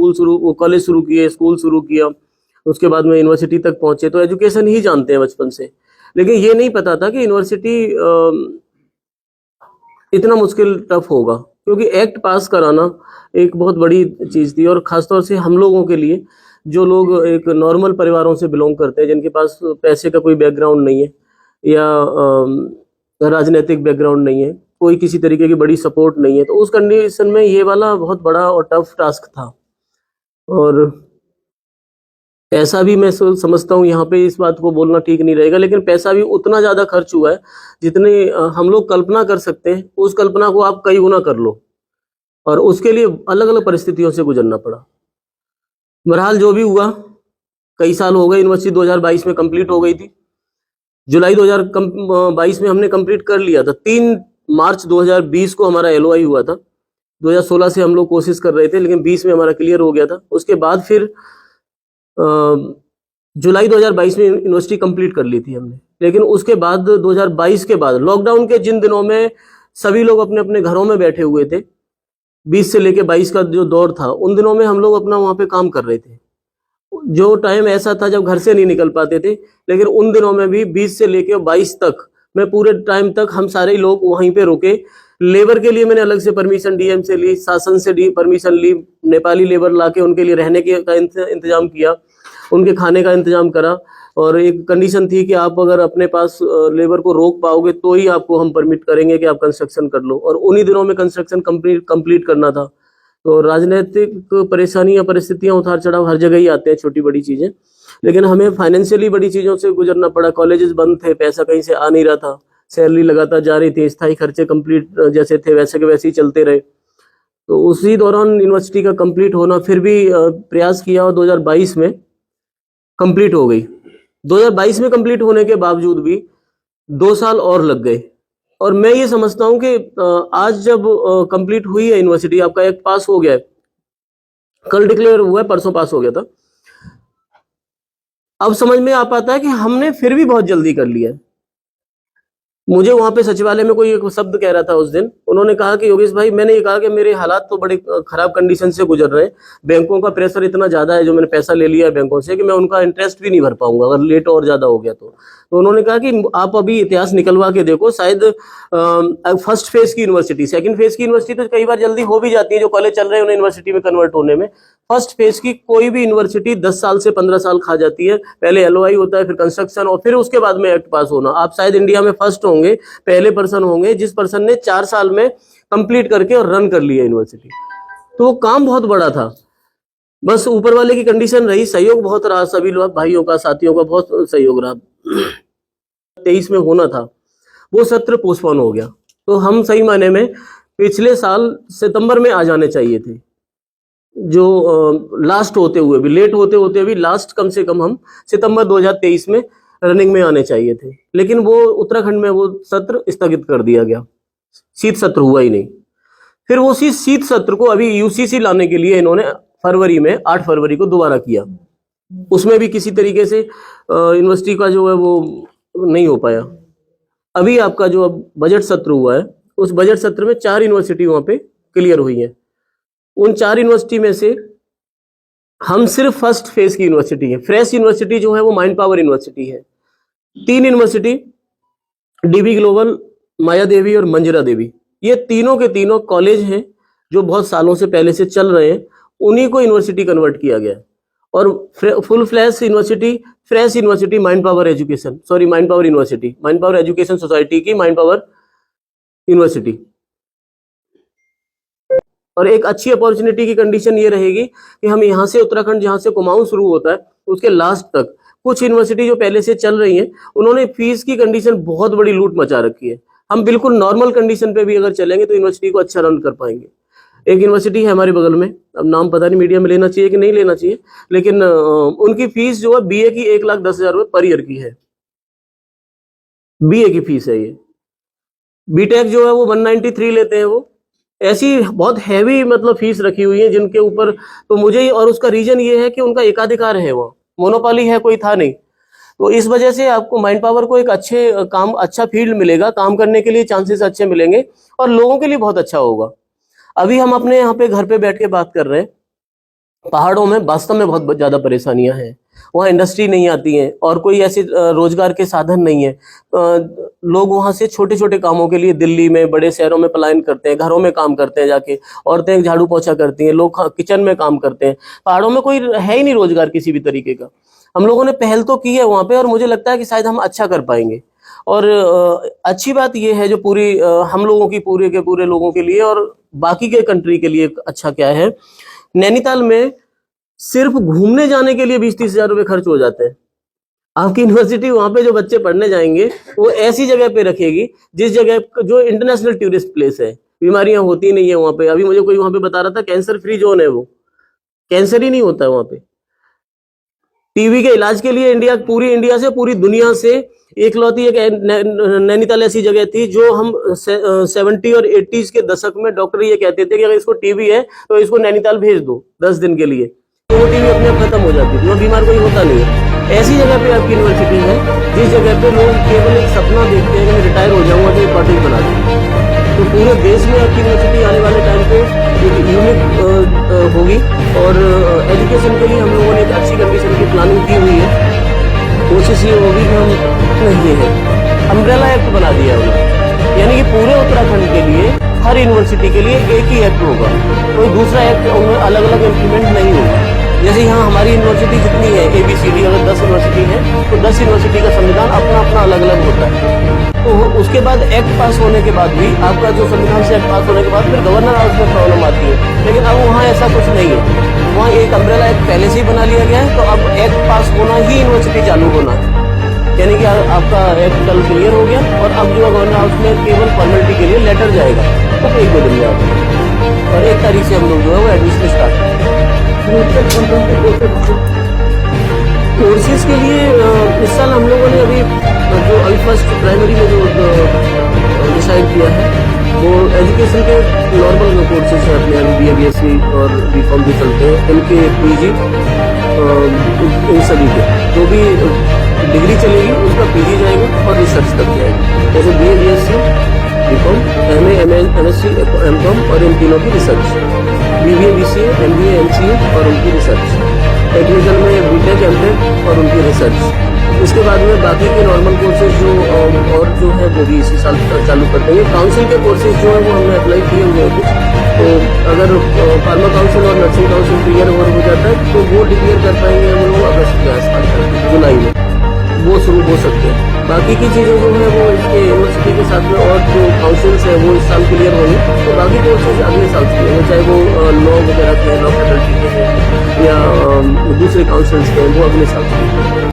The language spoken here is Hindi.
वो कॉलेज शुरू किए, स्कूल शुरू किया, उसके बाद में यूनिवर्सिटी तक पहुंचे, तो एजुकेशन ही जानते हैं बचपन से। लेकिन ये नहीं पता था कि यूनिवर्सिटी इतना मुश्किल टफ होगा, क्योंकि एक्ट पास कराना एक बहुत बड़ी चीज़ थी। और ख़ासतौर से हम लोगों के लिए, जो लोग एक नॉर्मल परिवारों से बिलोंग करते हैं, जिनके पास पैसे का कोई बैकग्राउंड नहीं है या राजनीतिक बैकग्राउंड नहीं है, कोई किसी तरीके की बड़ी सपोर्ट नहीं है, तो उस कंडीशन में ये वाला बहुत बड़ा और टफ टास्क था। और पैसा भी मैं समझता हूँ, यहाँ पे इस बात को बोलना ठीक नहीं रहेगा, लेकिन पैसा भी उतना ज़्यादा खर्च हुआ है जितने हम लोग कल्पना कर सकते हैं। उस कल्पना को आप कई गुना कर लो, और उसके लिए अलग अलग परिस्थितियों से गुजरना पड़ा। बहरहाल जो भी हुआ, कई साल हो गए, यूनिवर्सिटी 2022 में कंप्लीट हो गई थी। जुलाई 2022 में हमने कंप्लीट कर लिया था। 3 मार्च 2020 को हमारा LOI हुआ था। 2016 से हम लोग कोशिश कर रहे थे, लेकिन 20 में हमारा क्लियर हो गया था। उसके बाद फिर जुलाई 2022 में यूनिवर्सिटी कंप्लीट कर ली थी हमने। लेकिन उसके बाद 2022 के बाद लॉकडाउन के जिन दिनों में सभी लोग अपने अपने घरों में बैठे हुए थे, 20 से लेके 22 का जो दौर था, उन दिनों में हम लोग अपना वहाँ पे काम कर रहे थे। जो टाइम ऐसा था जब घर से नहीं निकल पाते थे, लेकिन उन दिनों में भी 20 से लेके 22 तक मैं पूरे टाइम तक हम सारे लोग वहीं पे रुके। लेबर के लिए मैंने अलग से परमिशन DM से ली, शासन से परमिशन ली, नेपाली लेबर लाके उनके लिए रहने का इंतजाम किया, उनके खाने का इंतजाम करा। और एक कंडीशन थी कि आप अगर अपने पास लेबर को रोक पाओगे तो ही आपको हम परमिट करेंगे कि आप कंस्ट्रक्शन कर लो। और उन्हीं दिनों में कंस्ट्रक्शन कंप्लीट करना था। तो राजनीतिक परेशानियां, परिस्थितियां, उतार चढ़ाव हर जगह ही आते हैं, छोटी बड़ी चीजें। लेकिन हमें फाइनेंशियली बड़ी चीजों से गुजरना पड़ा। कॉलेजेस बंद थे, पैसा कहीं से आ नहीं रहा था, सैलरी लगातार जा रही थी, स्थायी खर्चे कंप्लीट जैसे थे वैसे के वैसे ही चलते रहे। तो उसी दौरान यूनिवर्सिटी का कंप्लीट होना, फिर भी प्रयास किया और 2022 में कंप्लीट हो गई। 2022 में कंप्लीट होने के बावजूद भी 2 साल और लग गए। और मैं ये समझता हूँ कि आज जब कंप्लीट हुई है यूनिवर्सिटी, आपका एक्ट पास हो गया है, कल डिक्लेयर हुआ है, परसों पास हो गया था, अब समझ में आ पाता है कि हमने फिर भी बहुत जल्दी कर लिया है। मुझे वहां पे सचिवालय में कोई एक शब्द कह रहा था उस दिन, उन्होंने कहा कि योगेश भाई, मैंने ये कहा कि मेरे हालात तो बड़े खराब कंडीशन से गुजर रहे हैं, बैंकों का प्रेशर इतना ज्यादा है, जो मैंने पैसा ले लिया है बैंकों से, कि मैं उनका इंटरेस्ट भी नहीं भर पाऊंगा अगर लेट और ज्यादा हो गया तो उन्होंने कहा कि आप अभी इतिहास निकलवा के देखो, शायद फर्स्ट फेज की यूनिवर्सिटी, सेकंड फेज की यूनिवर्सिटी तो कई बार जल्दी हो भी जाती है, जो कॉलेज चल रहे हैं उन्हें यूनिवर्सिटी में कन्वर्ट होने में। फर्स्ट फेज की कोई भी यूनिवर्सिटी 10 साल से 15 साल खा जाती है। पहले LOI होता है, फिर कंस्ट्रक्शन, और फिर उसके बाद में एक्ट पास होना। आप शायद इंडिया में फर्स्ट होंगे, पहले पर्सन होंगे जिस पर्सन ने 4 साल में कंप्लीट करके और रन कर लिया यूनिवर्सिटी। तो वो काम बहुत बड़ा था। बस ऊपर वाले की कंडीशन रही, सहयोग बहुत रहा, सभी लोग भाइयों का, साथियों का बहुत सहयोग रहा। 23 में होना था, वो सत्र पोस्टपोन हो गया। तो हम सही मायने में पिछले साल सितंबर में आ जाने चाहिए थे, जो लास्ट होते हुए भी, लेट होते होते भी लास्ट कम से कम हम सितंबर 2023 में रनिंग में आने चाहिए थे। लेकिन वो उत्तराखंड में वो सत्र स्थगित कर दिया गया, शीत सत्र हुआ ही नहीं। फिर वो शीत सत्र को अभी UCC लाने के लिए इन्होंने फरवरी में 8 फरवरी को दोबारा किया। उसमें भी किसी तरीके से यूनिवर्सिटी का जो है वो नहीं हो पाया। अभी आपका जो अब बजट सत्र हुआ है, उस बजट सत्र में 4 यूनिवर्सिटी वहां पे क्लियर हुई है। उन 4 यूनिवर्सिटी में से हम सिर्फ फर्स्ट फेज की यूनिवर्सिटी है। फ्रेश यूनिवर्सिटी जो है वो माइंड पावर यूनिवर्सिटी है। 3 यूनिवर्सिटी, DB ग्लोबल, माया देवी और मंजिरा देवी, ये तीनों के तीनों कॉलेज हैं जो बहुत सालों से पहले से चल रहे हैं, उन्हीं को यूनिवर्सिटी कन्वर्ट किया गया है। और full flash university, fresh university mind power education, sorry mind power university, mind power education society की माइंड पावर यूनिवर्सिटी। और एक अच्छी अपॉर्चुनिटी की कंडीशन ये रहेगी कि हम यहाँ से उत्तराखंड, जहाँ से कुमाऊं शुरू होता है, उसके लास्ट तक कुछ यूनिवर्सिटी जो पहले से चल रही हैं, उन्होंने फीस की कंडीशन बहुत बड़ी लूट मचा रखी है। हम बिल्कुल नॉर्मल कंडीशन पे भी अगर चलेंगे तो यूनिवर्सिटी को अच्छा रन कर पाएंगे। एक यूनिवर्सिटी है हमारे बगल में, अब नाम पता नहीं मीडिया में लेना चाहिए कि नहीं लेना चाहिए, लेकिन उनकी फीस जो है BA की 1,10,000 रुपये पर ईयर की है। BA की फीस है ये। BTech जो है वो 193 लेते हैं। वो ऐसी बहुत हैवी मतलब फीस रखी हुई है जिनके ऊपर, तो मुझे, और उसका रीजन ये है कि उनका एकाधिकार है, वो मोनोपोली है, कोई था नहीं। तो इस वजह से आपको माइंड पावर को एक अच्छा फील्ड मिलेगा, काम करने के लिए चांसेस अच्छे मिलेंगे और लोगों के लिए बहुत अच्छा होगा। अभी हम अपने यहाँ पे घर पे बैठ के बात कर रहे हैं, पहाड़ों में वास्तव में बहुत ज्यादा परेशानियां हैं। वहाँ इंडस्ट्री नहीं आती है और कोई ऐसे रोजगार के साधन नहीं है। लोग वहाँ से छोटे छोटे कामों के लिए दिल्ली में, बड़े शहरों में पलायन करते हैं, घरों में काम करते हैं जाके। औरतें झाड़ू पोछा करती हैं, लोग किचन में काम करते हैं। पहाड़ों में कोई है ही नहीं रोजगार किसी भी तरीके का। हम लोगों ने पहल तो की है वहाँ पे, और मुझे लगता है कि शायद हम अच्छा कर पाएंगे। और अच्छी बात यह है जो पूरी हम लोगों की पूरे के पूरे लोगों के लिए और बाकी के कंट्री के लिए अच्छा क्या है, नैनीताल में सिर्फ घूमने जाने के लिए 20-30 हजार रुपए खर्च हो जाते हैं। आपकी यूनिवर्सिटी वहां पे जो बच्चे पढ़ने जाएंगे वो ऐसी जगह पे रखेगी जिस जगह जो इंटरनेशनल टूरिस्ट प्लेस है, बीमारियां होती नहीं है वहां पे। अभी मुझे कोई वहां पे बता रहा था कैंसर फ्री जोन है, वो कैंसर ही नहीं होता है वहां पे। टीबी के इलाज के लिए पूरी इंडिया से, पूरी दुनिया से एकलौती एक नैनीताल ऐसी जगह थी जो हम 70 और 80s के दशक में डॉक्टर ये कहते थे कि अगर इसको टीबी है तो इसको नैनीताल भेज दो 10 दिन के लिए, तो वो टीबी अपने आप खत्म हो जाती थी, वो बीमार कोई होता नहीं है। ऐसी जगह पे आपकी यूनिवर्सिटी है जिस जगह पे लोग केवल एक सपना देखते हैं कि मैं रिटायर हो जाऊंगा तो एक कॉटेज बना दूंगा। तो पूरे देश में आपकी यूनिवर्सिटी आने वाले टाइम पे एक यूनिक होगी। और एजुकेशन के लिए हम लोगों ने एक अच्छी कंडीशन की प्लानिंग की हुई है। कोशिश ये होगी कि हम ये है अम्ब्रेला एक्ट बना दिया उन्होंने, यानी कि पूरे उत्तराखंड के लिए हर यूनिवर्सिटी के लिए एक ही एक्ट होगा, कोई दूसरा एक्ट अलग अलग इम्प्लीमेंट नहीं होगा। जैसे यहाँ हमारी यूनिवर्सिटी जितनी है ABCD, अगर 10 यूनिवर्सिटी है तो 10 यूनिवर्सिटी का संविधान अपना अपना अलग अलग होता है। तो उसके बाद एक्ट पास होने के बाद भी आपका जो संविधान से एक्ट पास होने के बाद फिर गवर्नर हाउस में प्रॉब्लम आती है। लेकिन अब वहाँ ऐसा कुछ नहीं है, वहाँ एक अम्ब्रेला एक्ट पहले से ही बना लिया गया है। तो अब एक्ट पास होना ही यूनिवर्सिटी चालू होना है, यानी कि आपका एक्ट कल क्लियर हो गया और अब जो गवर्नर हाउस में केवल फॉर्मेलिटी के लिए लेटर जाएगा तो 1-2 दिन में आएगा और 1 तारीख से हम लोग जो है वो एडमिशन स्टार्ट करेंगे। कोर्सेज के लिए इस साल हम लोगों ने अभी फर्स्ट प्राइमरी में जो डिसाइड किया है वो एजुकेशन के नॉर्मल जो कोर्सेज हैं अपने MBA BSc और BCom भी चलते हैं, MK PG इन सभी के जो भी डिग्री चलेगी उसका PG जाएगा और रिसर्च तक जाएगी। जैसे BA BSc BCom MA MSc MCom और इन तीनों की research, BBA BCA MBA MCA और उनकी रिसर्च, टेक्निकल में BTech MTech और उनकी रिसर्च। इसके बाद में बाकी के नॉर्मल कोर्सेज जो है वो भी इसी साल चालू कर देंगे। काउंसिल के कोर्सेज जो है वो हमने अप्लाई किए हुए हैं कुछ, तो अगर फार्मा काउंसिल और नर्सिंग काउंसिल क्लियर हो जाता है तो वो डिक्लेयर कर पाएंगे हम लोग अगस्त के आसपास, जुलाई में वो शुरू हो सकते हैं। बाकी की चीज़ें जो है वो इसके यूनिवर्सिटी के साथ में और जो काउंसिल्स है वो इस साल क्लियर होंगे, तो बाकी कोर्सेज अगले साल से होंगे, चाहे वो लॉ वगैरह के, लॉ फैकल्टी के हैं या दूसरे काउंसिल्स के हैं, वो अगले साल से।